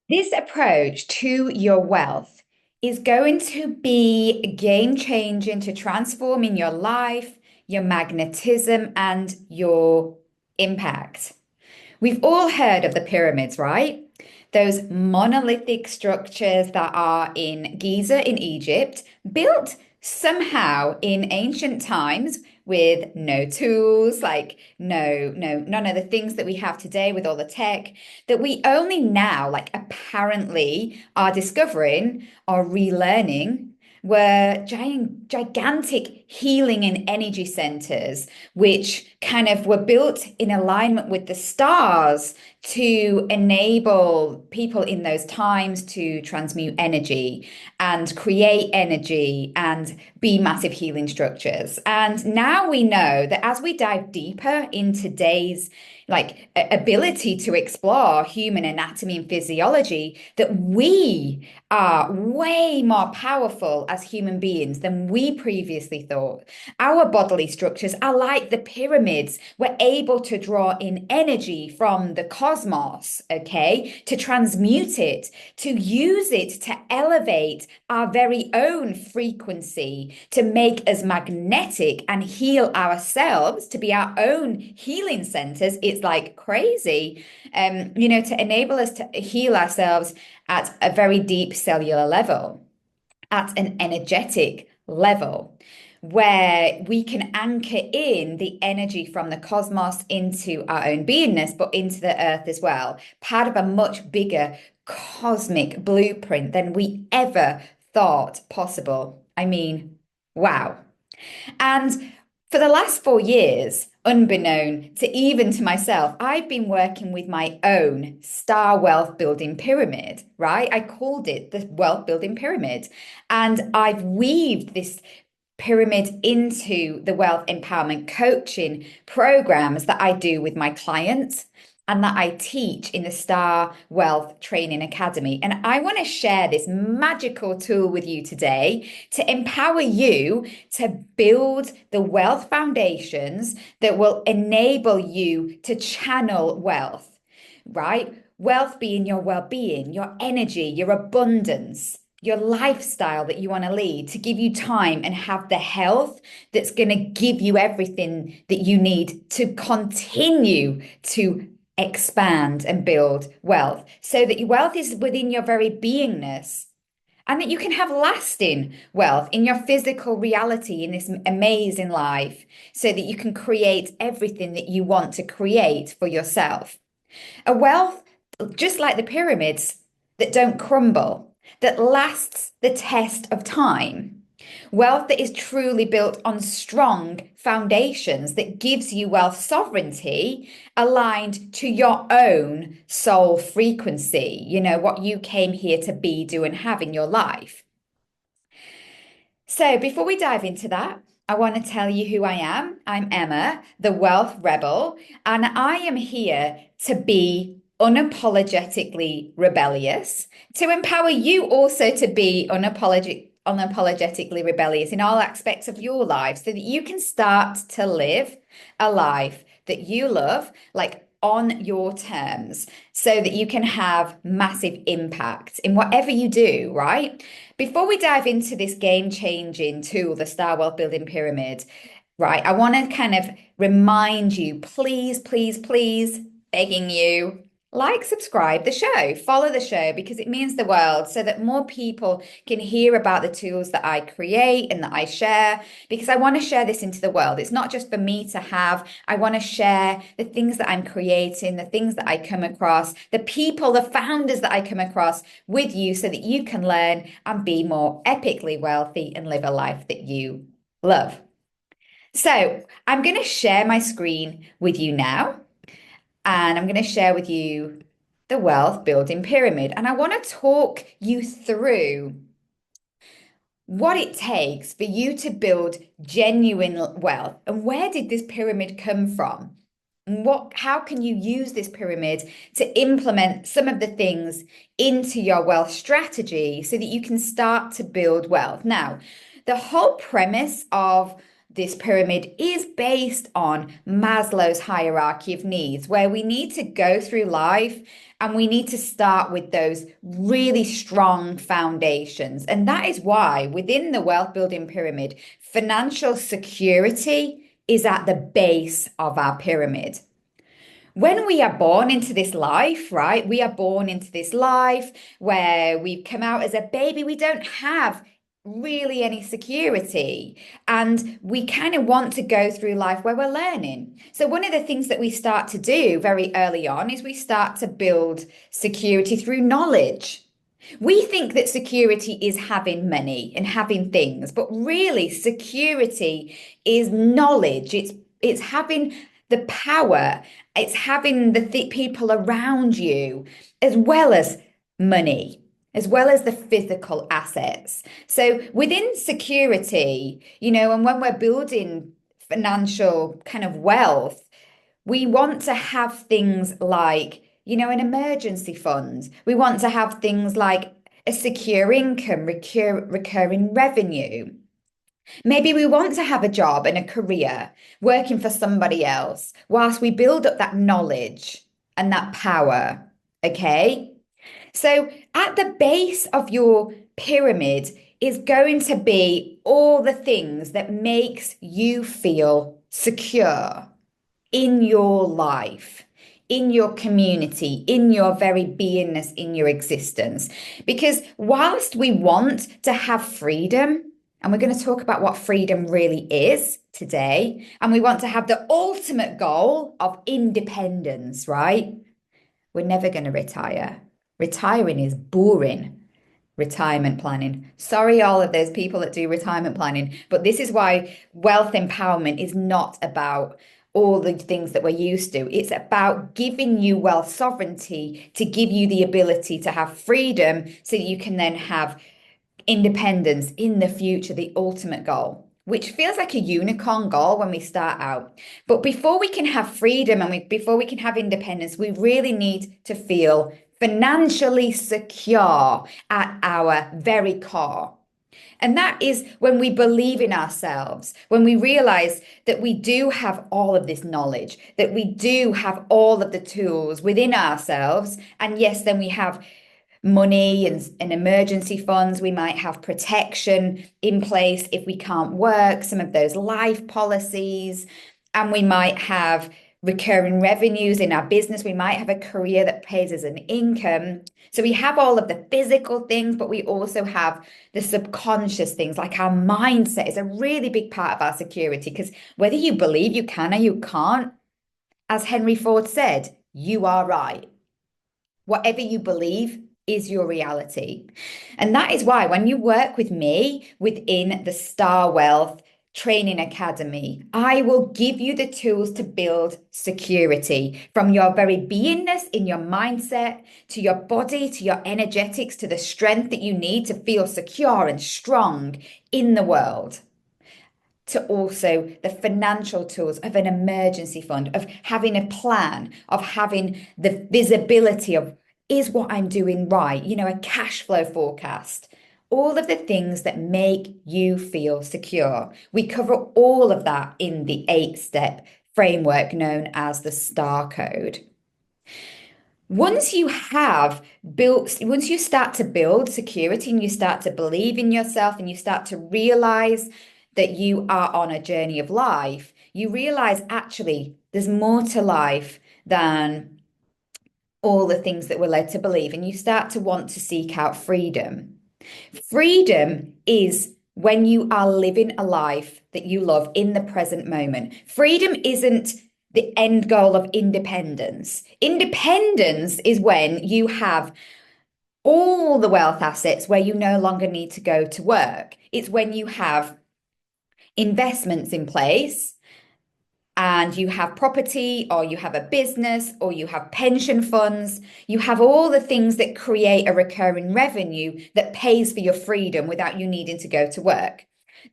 This approach to your wealth is going to be game changing to transforming your life, your magnetism, and your impact. We've all heard of the pyramids, right? Those monolithic structures that are in Giza in Egypt, built somehow in ancient times with no tools, like none of the things that we have today with all the tech that we only now, like apparently, are discovering or relearning were gigantic healing and energy centers, which kind of were built in alignment with the stars to enable people in those times to transmute energy and create energy and be massive healing structures. And now we know that as we dive deeper in today's ability to explore human anatomy and physiology, that we are way more powerful as human beings than we previously thought. Our bodily structures are like the pyramids. We're able to draw in energy from the cosmos, okay, to transmute it, to use it to elevate our very own frequency, to make us magnetic and heal ourselves, to be our own healing centers. It's like crazy, to enable us to heal ourselves at a very deep cellular level, at an energetic level, where we can anchor in the energy from the cosmos into our own beingness, but into the earth as well, part of a much bigger cosmic blueprint than we ever thought possible. I mean, wow. And for the last 4 years, unbeknown to even to myself, I've been working with my own star wealth building pyramid, right? I called it the wealth building pyramid. And I've weaved this pyramid into the wealth empowerment coaching programs that I do with my clients and that I teach in the Star Wealth Training Academy. And I want to share this magical tool with you today to empower you to build the wealth foundations that will enable you to channel wealth, right? Wealth being your well-being, your energy, your abundance, your lifestyle that you want to lead, to give you time and have the health that's going to give you everything that you need to continue to expand and build wealth, so that your wealth is within your very beingness, and that you can have lasting wealth in your physical reality in this amazing life, so that you can create everything that you want to create for yourself. A wealth just like the pyramids that don't crumble, that lasts the test of time. Wealth that is truly built on strong foundations, that gives you wealth sovereignty aligned to your own soul frequency, what you came here to be, do, and have in your life. So before we dive into that, I want to tell you who I am. I'm Emma, the Wealth Rebel, and I am here to be unapologetically rebellious, to empower you also to be unapologetically rebellious in all aspects of your life, so that you can start to live a life that you love, like on your terms, so that you can have massive impact in whatever you do, right? Before we dive into this game-changing tool, the Star Wealth Building Pyramid, right, I want to kind of remind you, please, please, please, begging you, like, subscribe the show, follow the show, because it means the world, so that more people can hear about the tools that I create and that I share, because I want to share this into the world. It's not just for me to have. I want to share the things that I'm creating, the things that I come across, the people, the founders that I come across with you, so that you can learn and be more epically wealthy and live a life that you love. So I'm going to share my screen with you now. And I'm going to share with you the wealth building pyramid. And I want to talk you through what it takes for you to build genuine wealth. And where did this pyramid come from? And how can you use this pyramid to implement some of the things into your wealth strategy, so that you can start to build wealth? Now, the whole premise of this pyramid is based on Maslow's hierarchy of needs, where we need to go through life and we need to start with those really strong foundations. And that is why within the wealth building pyramid, financial security is at the base of our pyramid. When we are born into this life, right? We are born into this life where we've come out as a baby. We don't have really any security. And we kind of want to go through life where we're learning. So, one of the things that we start to do very early on is we start to build security through knowledge. We think that security is having money and having things, but really security is knowledge. It's having the power, it's having the people around you, as well as money, as well as the physical assets. So within security, and when we're building financial kind of wealth, we want to have things like, an emergency fund. We want to have things like a secure income, recurring revenue. Maybe we want to have a job and a career working for somebody else whilst we build up that knowledge and that power. Okay. So at the base of your pyramid is going to be all the things that makes you feel secure in your life, in your community, in your very beingness, in your existence. Because whilst we want to have freedom, and we're going to talk about what freedom really is today, and we want to have the ultimate goal of independence, right? We're never going to retire. Retiring is boring. Retirement planning. Sorry, all of those people that do retirement planning, but this is why wealth empowerment is not about all the things that we're used to. It's about giving you wealth sovereignty to give you the ability to have freedom so that you can then have independence in the future, the ultimate goal, which feels like a unicorn goal when we start out. But before we can have freedom and before we can have independence, we really need to feel financially secure at our very core. And that is when we believe in ourselves, when we realize that we do have all of this knowledge, that we do have all of the tools within ourselves. And yes, then we have money and emergency funds. We might have protection in place if we can't work, some of those life policies, and we might have recurring revenues in our business. We might have a career that pays us an income. So we have all of the physical things, but we also have the subconscious things, like our mindset is a really big part of our security, because whether you believe you can or you can't, as Henry Ford said, you are right. Whatever you believe is your reality. And that is why when you work with me within the Star Wealth Training Academy, I will give you the tools to build security from your very beingness in your mindset, to your body, to your energetics, to the strength that you need to feel secure and strong in the world, to also the financial tools of an emergency fund, of having a plan, of having the visibility of, is what I'm doing right? A cash flow forecast. All of the things that make you feel secure. We cover all of that in the 8-step framework known as the STAR code. Once you start to build security and you start to believe in yourself and you start to realize that you are on a journey of life, you realize actually there's more to life than all the things that we're led to believe, and you start to want to seek out freedom. Freedom is when you are living a life that you love in the present moment. Freedom isn't the end goal of independence. Independence is when you have all the wealth assets where you no longer need to go to work. It's when you have investments in place and you have property, or you have a business, or you have pension funds. You have all the things that create a recurring revenue that pays for your freedom without you needing to go to work.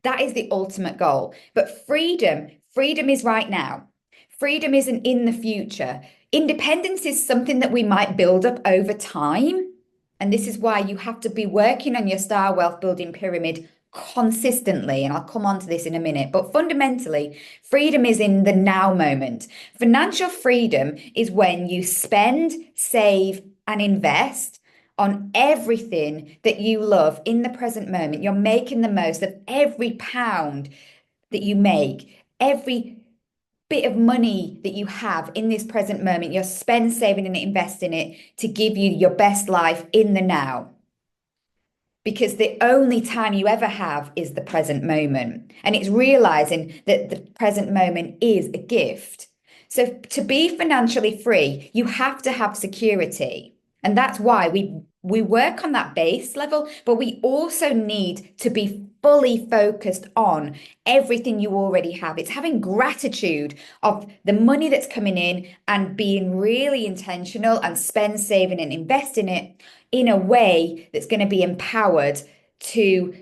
That is the ultimate goal. But freedom is right now. Freedom isn't in the future. Independence is something that we might build up over time. And this is why you have to be working on your Star Wealth Building Pyramid consistently, and I'll come on to this in a minute, but fundamentally, freedom is in the now moment. Financial freedom is when you spend, save, and invest on everything that you love in the present moment. You're making the most of every pound that you make, every bit of money that you have in this present moment. You're spend, saving, and investing it to give you your best life in the now, because the only time you ever have is the present moment. And it's realizing that the present moment is a gift. So to be financially free, you have to have security. And that's why we work on that base level, but we also need to be fully focused on everything you already have. It's having gratitude of the money that's coming in and being really intentional and spend, saving, and invest in it in a way that's going to be empowered to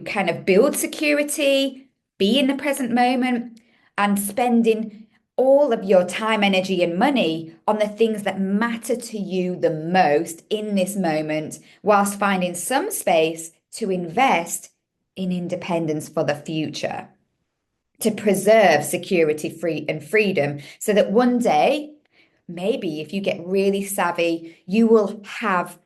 kind of build security, be in the present moment, and spending all of your time, energy, and money on the things that matter to you the most in this moment, whilst finding some space to invest in independence for the future, to preserve security, free and freedom, so that one day, maybe if you get really savvy, you will have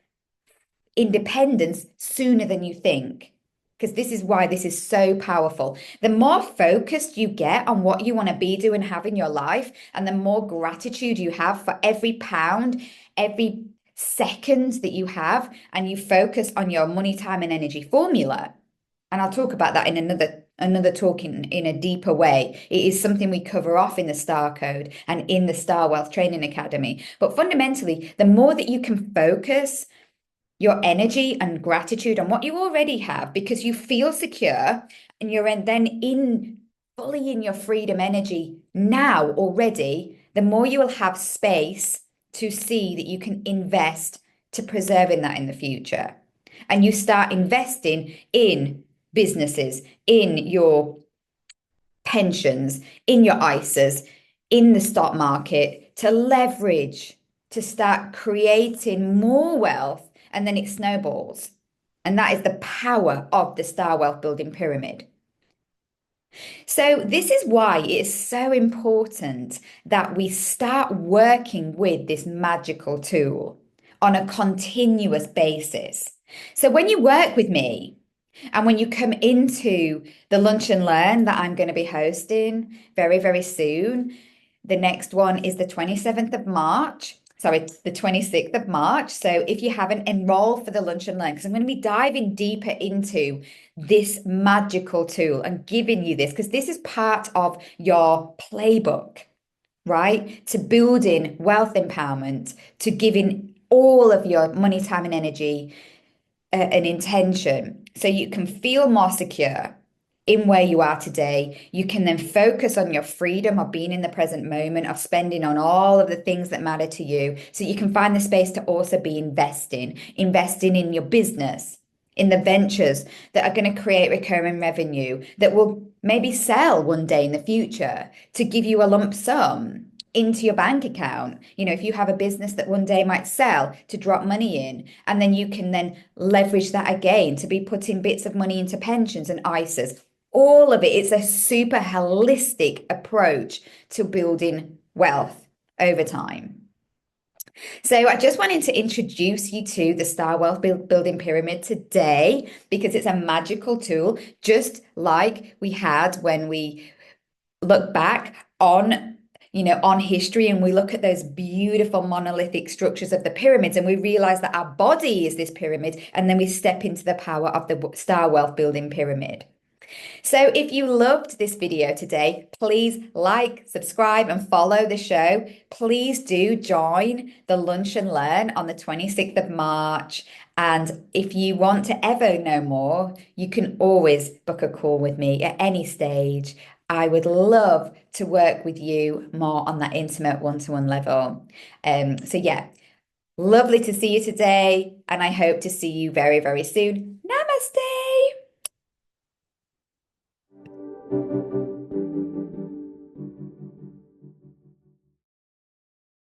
independence sooner than you think. Because this is why this is so powerful. The more focused you get on what you want to be doing, have in your life, and the more gratitude you have for every pound, every second that you have, and you focus on your money, time, and energy formula. And I'll talk about that in another talk in a deeper way. It is something we cover off in the Star Code and in the Star Wealth Training Academy. But fundamentally, the more that you can focus your energy and gratitude on what you already have, because you feel secure and you're then in fully in your freedom energy now already, the more you will have space to see that you can invest to preserving that in the future. And you start investing in businesses, in your pensions, in your ISAs, in the stock market, to leverage, to start creating more wealth, and then it snowballs. And that is the power of the Star Wealth Building Pyramid. So this is why it is so important that we start working with this magical tool on a continuous basis. So when you work with me, and when you come into the lunch and learn that I'm going to be hosting very, very soon, the next one is the 27th of March. Sorry, the 26th of March. So if you haven't, enrolled for the lunch and learn, because I'm going to be diving deeper into this magical tool and giving you this, because this is part of your playbook, right? To building wealth empowerment, to giving all of your money, time, and energy an intention, so you can feel more secure in where you are today. You can then focus on your freedom of being in the present moment, of spending on all of the things that matter to you, so you can find the space to also be investing in your business, in the ventures that are going to create recurring revenue that will maybe sell one day in the future to give you a lump sum into your bank account. You know, if you have a business that one day might sell, to drop money in, and then you can then leverage that again to be putting bits of money into pensions and ISAs. All of it, it's a super holistic approach to building wealth over time. So I just wanted to introduce you to the Star Wealth Building Pyramid today, because it's a magical tool, just like we had when we look back on history, and we look at those beautiful monolithic structures of the pyramids, and we realize that our body is this pyramid, and then we step into the power of the Star Wealth Building Pyramid. So if you loved this video today, please like, subscribe, and follow the show. Please do join the Lunch and Learn on the 26th of March. And if you want to ever know more, you can always book a call with me at any stage. I would love to work with you more on that intimate one-to-one level. So yeah, lovely to see you today, and I hope to see you very, very soon. Namaste.